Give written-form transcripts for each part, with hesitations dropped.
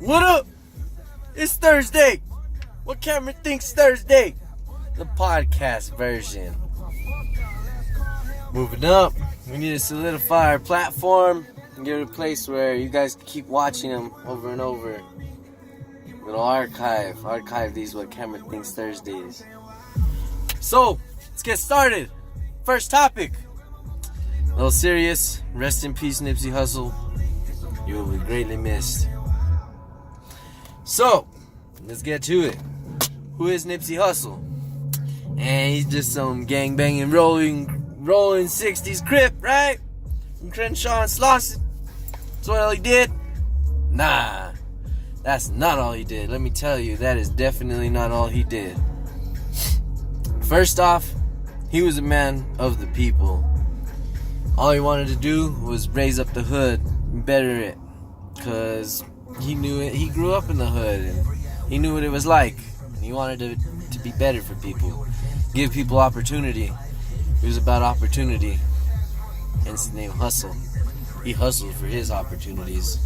What up? It's Thursday. What Cameron thinks Thursday? The podcast version. Moving up, we need to solidify our platform and get it a place where you guys can keep watching them over and over. Little archive these What Cameron thinks Thursdays. So, let's get started. First topic. A little serious. Rest in peace, Nipsey Hussle. You will be greatly missed. So, let's get to it. Who is Nipsey Hussle? And he's just some gang-banging, rolling 60s Crip, right? From Crenshaw and Slauson. That's what all he did? Nah, that's not all he did. Let me tell you, that is definitely not all he did. First off, he was a man of the people. All he wanted to do was raise up the hood and better it. Because he knew it. He grew up in the hood and he knew what it was like. And he wanted to be better for people. Give people opportunity. It was about opportunity. Hence the name Hustle. He hustled for his opportunities.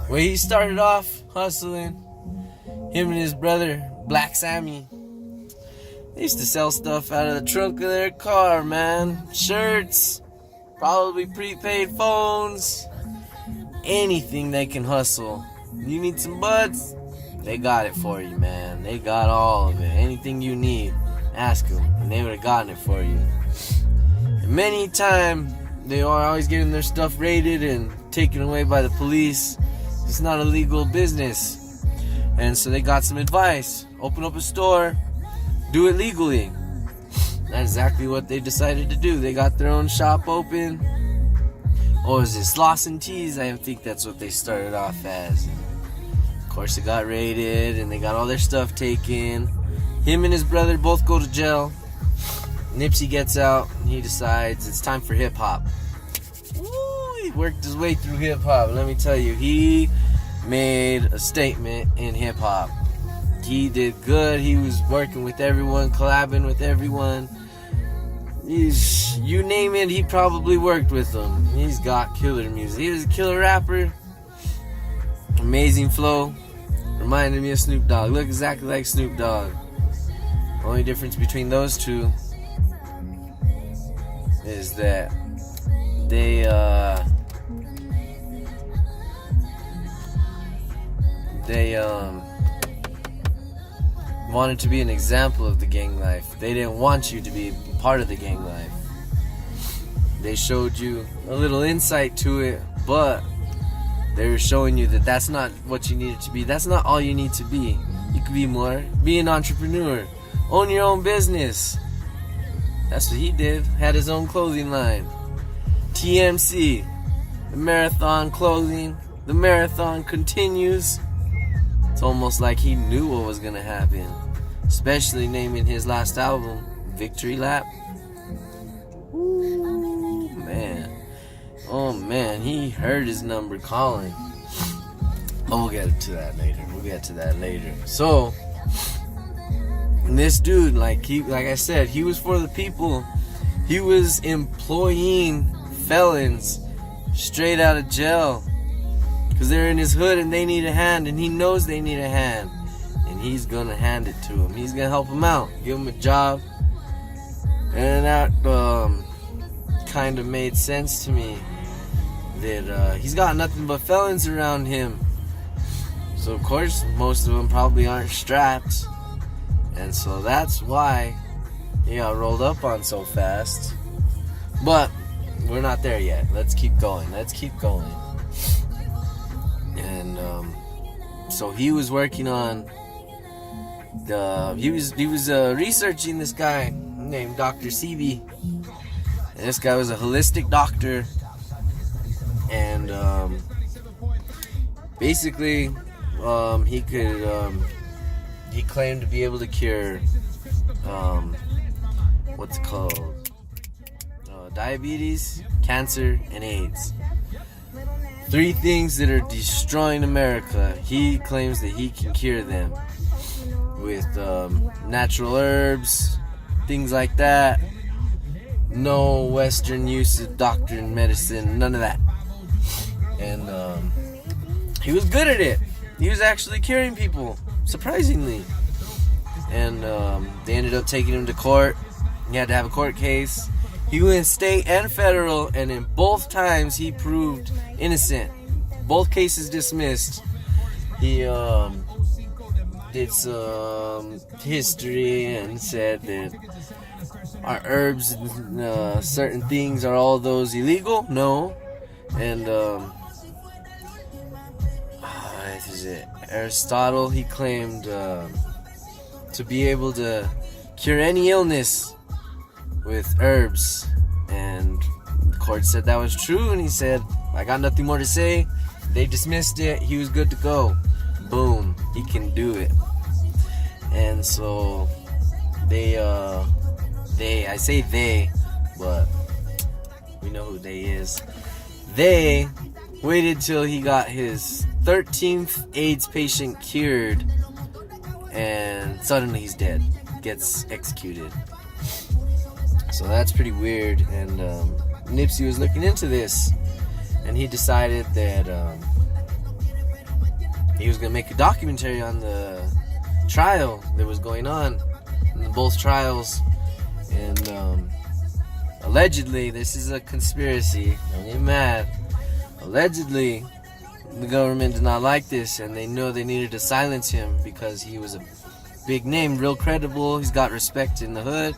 When he started off hustling, him and his brother, Black Sammy, they used to sell stuff out of the trunk of their car, man. Shirts, probably prepaid phones, anything they can hustle. You need some buds? They got it for you, man. They got all of it. Anything you need, ask them, and they would have gotten it for you. And many times, they are always getting their stuff raided and taken away by the police. It's not a legal business. And so they got some advice. Open up a store. Do it legally. That's exactly what they decided to do. They got their own shop open. Or is it Slauson Tees? I think that's what they started off as. Of course, it got raided and they got all their stuff taken. Him and his brother both go to jail. Nipsey gets out and he decides it's time for hip hop. He worked his way through hip hop. Let me tell you, he made a statement in hip hop. He did good. He was working with everyone, collabing with everyone. You name it, he probably worked with them. He's got killer music. He was a killer rapper. Amazing flow. Reminded me of Snoop Dogg. Look exactly like Snoop Dogg. Only difference between those two is that they wanted to be an example of the gang life. They didn't want you to be part of the gang life. They showed you a little insight to it, but they were showing you that that's not what you needed to be. That's not all you need to be. You could be more. Be an entrepreneur. Own your own business. That's what he did. Had his own clothing line. TMC. The marathon clothing. The marathon continues. It's almost like he knew what was going to happen. Especially naming his last album, Victory Lap. Ooh, man. Oh, man. He heard his number calling. Oh, we'll get to that later. So, this dude, like I said, he was for the people. He was employing felons straight out of jail. Because they're in his hood and they need a hand. And he knows they need a hand. And he's going to hand it to them. He's going to help them out. Give them a job. And that kind of made sense to me. That he's got nothing but felons around him. So of course, most of them probably aren't strapped. And so that's why he got rolled up on so fast. But we're not there yet. Let's keep going. And so he was working on he was researching this guy named Dr. CB. And this guy was a holistic doctor. And basically he claimed to be able to cure what's it called? Diabetes, cancer, and AIDS. 3 things that are destroying America. He claims that he can cure them with natural herbs, things like that. No Western use of doctor and medicine, none of that. And he was good at it. he was actually curing people, surprisingly. And they ended up taking him to court. He had to have a court case. He went state and federal, and in both times he proved innocent. Both cases dismissed. He did some history and said that are herbs and certain things, are all those illegal? No. And is it Aristotle? He claimed to be able to cure any illness with herbs, and the court said that was true, and he said, I got nothing more to say. They dismissed it. He was good to go. Boom, he can do it. And so I say they, but we know who they is. They waited till he got his 13th AIDS patient cured, and suddenly he's dead, gets executed. So that's pretty weird. And Nipsey was looking into this, and he decided that he was gonna make a documentary on the trial that was going on in both trials. And allegedly, this is a conspiracy, don't get mad, allegedly the government did not like this, and they know they needed to silence him because he was a big name, real credible. He's got respect in the hood.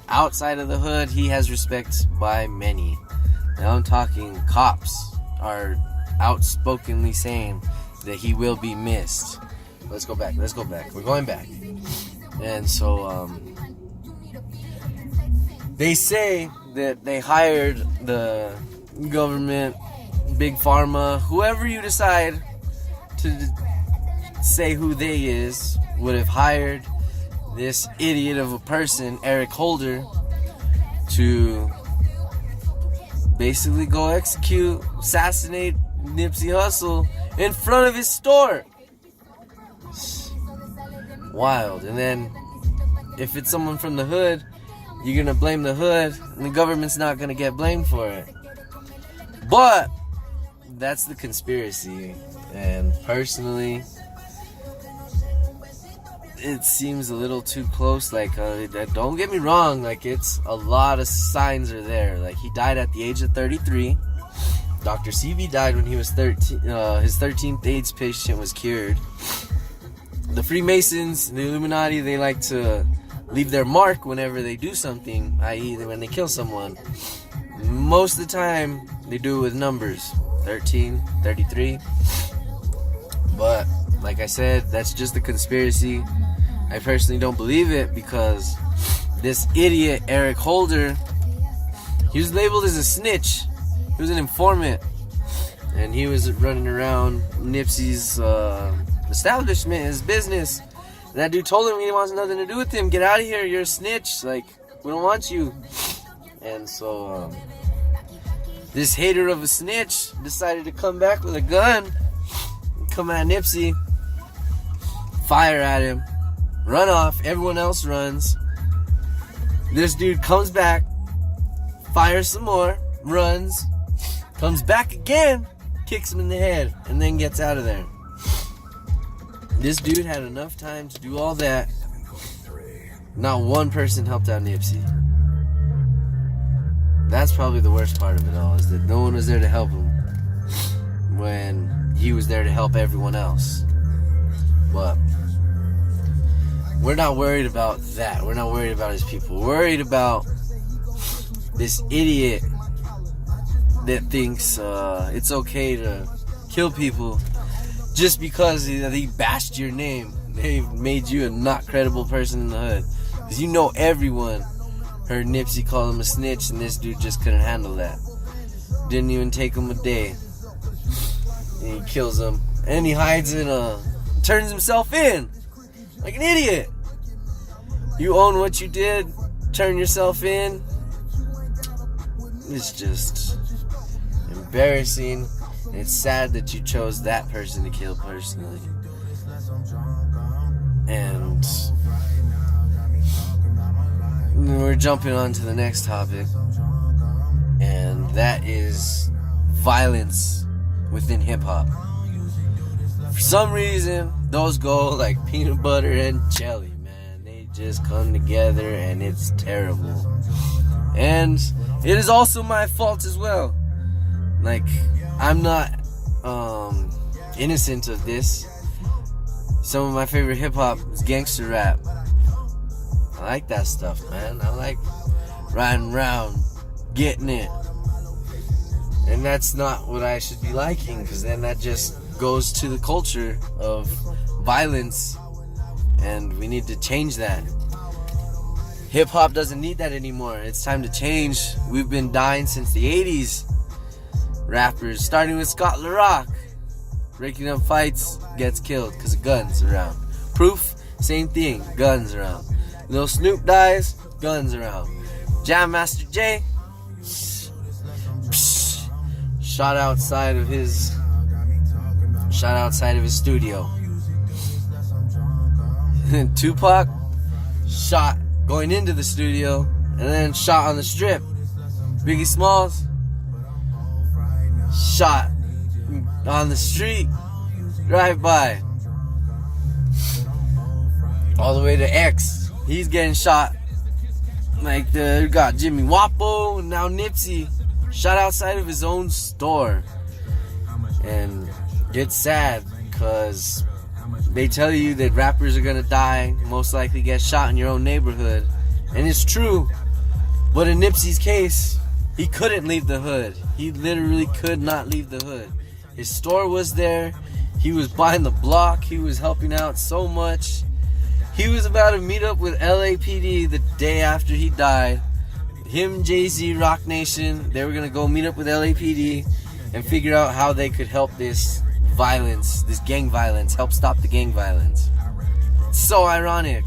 Outside of the hood, he has respect by many. Now I'm talking cops are outspokenly saying that he will be missed. Let's go back. We're going back. And so they say that they hired the government, big pharma, whoever you decide to say who they is, would have hired this idiot of a person, Eric Holder, to basically go assassinate Nipsey Hussle in front of his store. Wild. And then if it's someone from the hood, you're gonna blame the hood, and the government's not gonna get blamed for it. But that's the conspiracy, and personally, it seems a little too close. Like, don't get me wrong, like, it's a lot of signs are there. Like, he died at the age of 33. Dr. CB died when he was 13. His 13th AIDS patient was cured. The Freemasons, the Illuminati, they like to leave their mark whenever they do something, i.e. when they kill someone. Most of the time, they do it with numbers. 13, 33. But, like I said, that's just a conspiracy. I personally don't believe it because this idiot, Eric Holder, he was labeled as a snitch. He was an informant. And he was running around Nipsey's establishment, his business. And that dude told him he wants nothing to do with him. Get out of here, you're a snitch. Like, we don't want you. And so, this hater of a snitch decided to come back with a gun, come at Nipsey, fire at him, run off. Everyone else runs. This dude comes back, fires some more, runs, comes back again, kicks him in the head, and then gets out of there. This dude had enough time to do all that. Not one person helped out Nipsey. That's probably the worst part of it all, is that no one was there to help him when he was there to help everyone else. But we're not worried about that. We're not worried about his people. We're worried about this idiot that thinks it's okay to kill people just because he bashed your name. They made you a not credible person in the hood. Because you know everyone heard Nipsey call him a snitch, and this dude just couldn't handle that. Didn't even take him a day. And he kills him. And he hides in turns himself in. Like an idiot. You own what you did. Turn yourself in. It's just embarrassing. And it's sad that you chose that person to kill personally. And we're jumping on to the next topic, and that is violence within hip-hop. For some reason, those go like peanut butter and jelly, man. They just come together and it's terrible. And it is also my fault as well. Like, I'm not innocent of this. Some of my favorite hip-hop is gangster rap. I like that stuff, man. I like riding around, getting it. And that's not what I should be liking, because then that just goes to the culture of violence, and we need to change that. Hip-hop doesn't need that anymore. It's time to change. We've been dying since the 80s. Rappers, starting with Scott LaRock, breaking up fights, gets killed because of guns around. Proof, same thing, guns around. Lil Snoop dies, guns around. Jam Master Jay, shot outside of his studio. Tupac shot going into the studio and then shot on the strip. Biggie Smalls shot on the street, drive by. All the way to X, he's getting shot. Like we got Jimmy Wapo and now Nipsey shot outside of his own store. And it's sad because they tell you that rappers are gonna die, most likely get shot in your own neighborhood. And it's true. But in Nipsey's case, he couldn't leave the hood. He literally could not leave the hood. His store was there. He was buying the block. He was helping out so much. He was about to meet up with LAPD the day after he died. Him, Jay-Z, Rock Nation, they were going to go meet up with LAPD and figure out how they could help this violence, this gang violence, help stop the gang violence. It's so ironic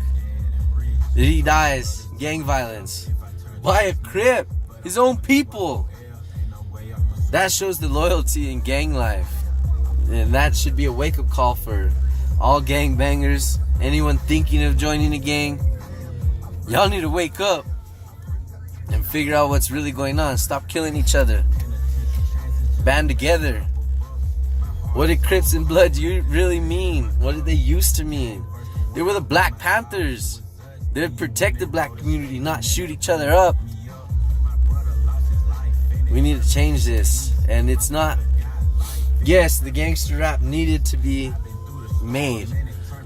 that he dies, gang violence, by a Crip, his own people. That shows the loyalty in gang life. And that should be a wake-up call for all gang bangers, anyone thinking of joining a gang. Y'all need to wake up and figure out what's really going on. Stop killing each other. Band together. What did Crips and Bloods really mean? What did they used to mean? They were the Black Panthers. They would protect the black community, not shoot each other up. We need to change this. And it's not... Yes, the gangster rap needed to be made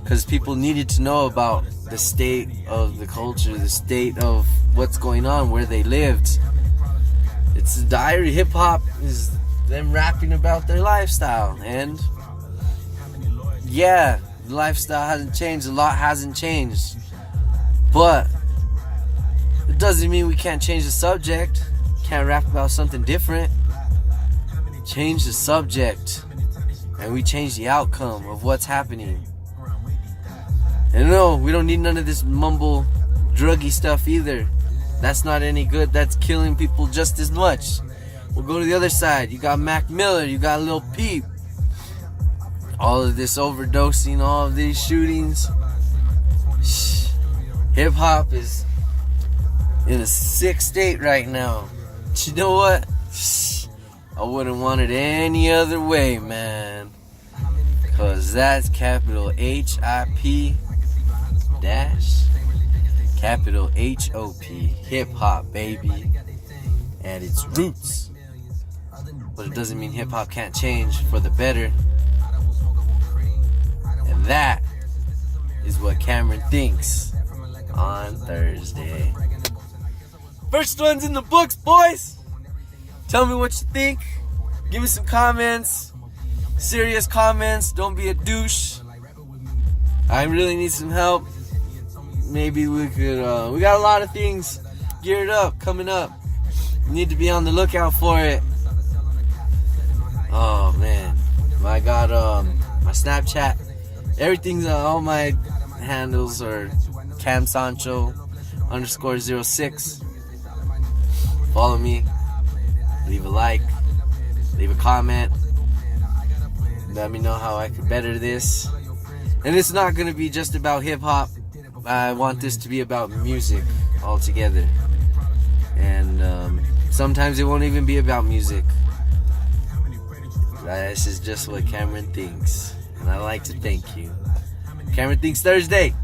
because people needed to know about the state of the culture, the state of what's going on, where they lived. It's a diary. Hip-hop is them rapping about their lifestyle. And yeah, the lifestyle hasn't changed. A lot hasn't changed. But it doesn't mean we can't change the subject. Can't rap about something different. Change the subject and we change the outcome of what's happening. And no, we don't need none of this mumble druggy stuff either. That's not any good. That's killing people just as much. We'll go to the other side. You got Mac Miller, you got Lil Peep. All of this overdosing, all of these shootings. Hip hop is in a sick state right now. But you know what? I wouldn't want it any other way, man. Cause that's capital HIP dash capital HOP, hip hop, baby, at its roots. But it doesn't mean hip hop can't change for the better. And that is what Cameron thinks on Thursday. First one's in the books, boys. Tell me what you think. Give me some comments. Serious comments. Don't be a douche. I really need some help. Maybe we could, we got a lot of things geared up, coming up. We need to be on the lookout for it. Oh, man. I got, my Snapchat. Everything's, all my handles are CamSancho_06. Follow me. Leave a like, leave a comment, let me know how I could better this. And it's not going to be just about hip-hop. I want this to be about music altogether. And sometimes it won't even be about music. This is just what Cameron thinks. And I'd like to thank you. Cameron Thinks Thursday.